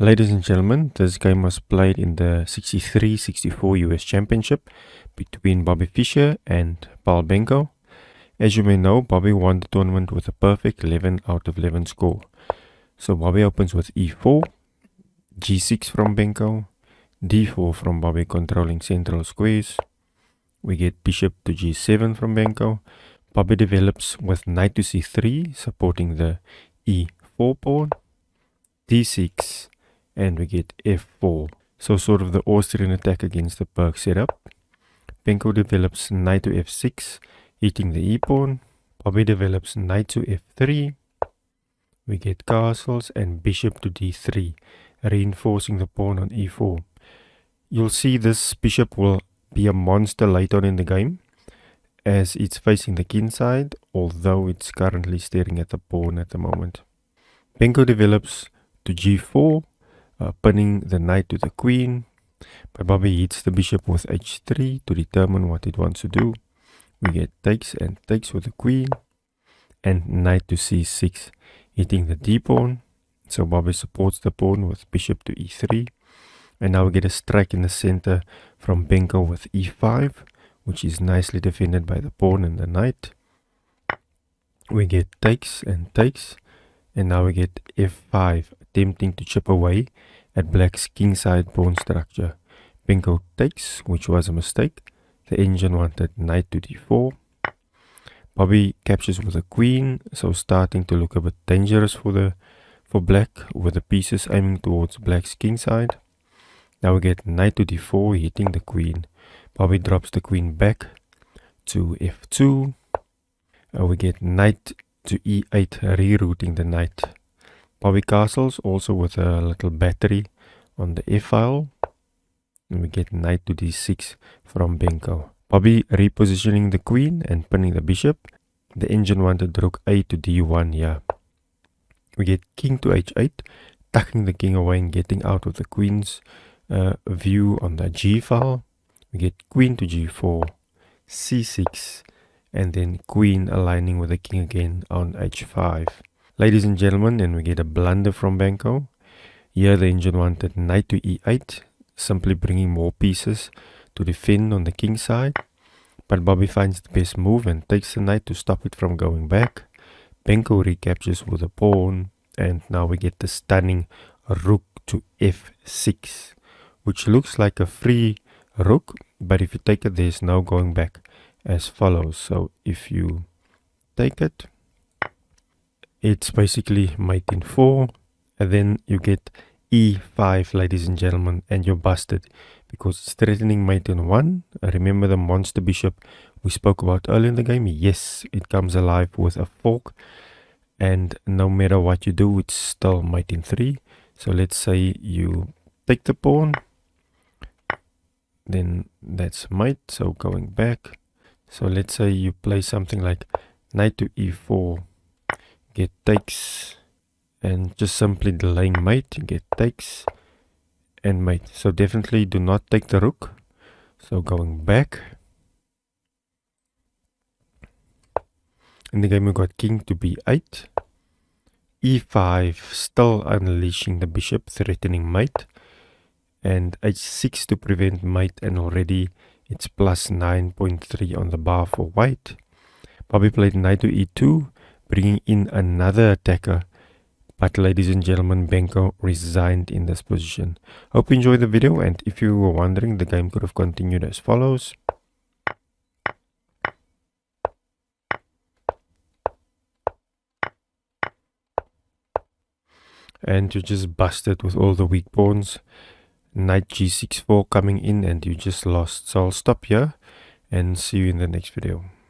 Ladies and gentlemen, this game was played in the 63-64 US Championship between Bobby Fischer and Benko. As you may know, Bobby won the tournament with a perfect 11 out of 11 score. So Bobby opens with e4, g6 from Benko, d4 from Bobby controlling central squares. We get bishop to g7 from Benko. Bobby develops with knight to c3, supporting the e4 pawn, d6, and we get f4. So sort of the Austrian attack against the Pirc setup. Benko develops knight to f6, hitting the e-pawn. Bobby develops knight to f3. We get castles and bishop to d3, reinforcing the pawn on e4. You'll see this bishop will be a monster later on in the game, as it's facing the king side, although it's currently staring at the pawn at the moment. Benko develops to g4, pinning the knight to the queen, but Bobby hits the bishop with h3 to determine what it wants to do. We get takes and takes with the queen, and knight to c6, hitting the d-pawn. So Bobby supports the pawn with bishop to e3, and now we get a strike in the center from Benko with e5, which is nicely defended by the pawn and the knight. We get takes and takes, and now we get f5, attempting to chip away at black's kingside pawn structure. Benko takes, which was a mistake. The engine wanted knight to d4. Bobby captures with a queen, so starting to look a bit dangerous for black, with the pieces aiming towards black's kingside. Now we get knight to d4, hitting the queen. Bobby drops the queen back to f2. We get knight to e8, rerouting the knight. Bobby castles, also with a little battery on the f-file. And we get knight to d6 from Benko. Bobby repositioning the queen and pinning the bishop. The engine wanted rook a to d1 here. We get king to h8, tucking the king away and getting out of the queen's view on the g-file. We get queen to g4, c6, and then queen aligning with the king again on h5. Ladies and gentlemen, and we get a blunder from Benko. Here the engine wanted knight to e8, simply bringing more pieces to defend on the king side. But Bobby finds the best move and takes the knight to stop it from going back. Benko recaptures with a pawn, and now we get the stunning rook to f6, which looks like a free rook, but if you take it, there's no going back, as follows. So if you take it, it's basically mate in 4, and then you get e5, ladies and gentlemen, and you're busted because it's threatening mate in 1. Remember the monster bishop we spoke about earlier in the game? Yes, it comes alive with a fork, and no matter what you do, it's still mate in 3. So let's say you take the pawn, then that's mate, so going back. So let's say you play something like knight to e4, get takes, and just simply delaying mate, you get takes and mate. So definitely do not take the rook. So going back. In the game we got king to b8, e5, still unleashing the bishop, threatening mate, and h6 to prevent mate, and already it's plus 9.3 on the bar for white. Bobby played knight to e2, bringing in another attacker, but ladies and gentlemen, Benko resigned in this position. Hope you enjoyed the video, and if you were wondering, the game could have continued as follows. And you just busted with all the weak pawns. Knight g6-4 coming in, and you just lost. So I'll stop here and see you in the next video.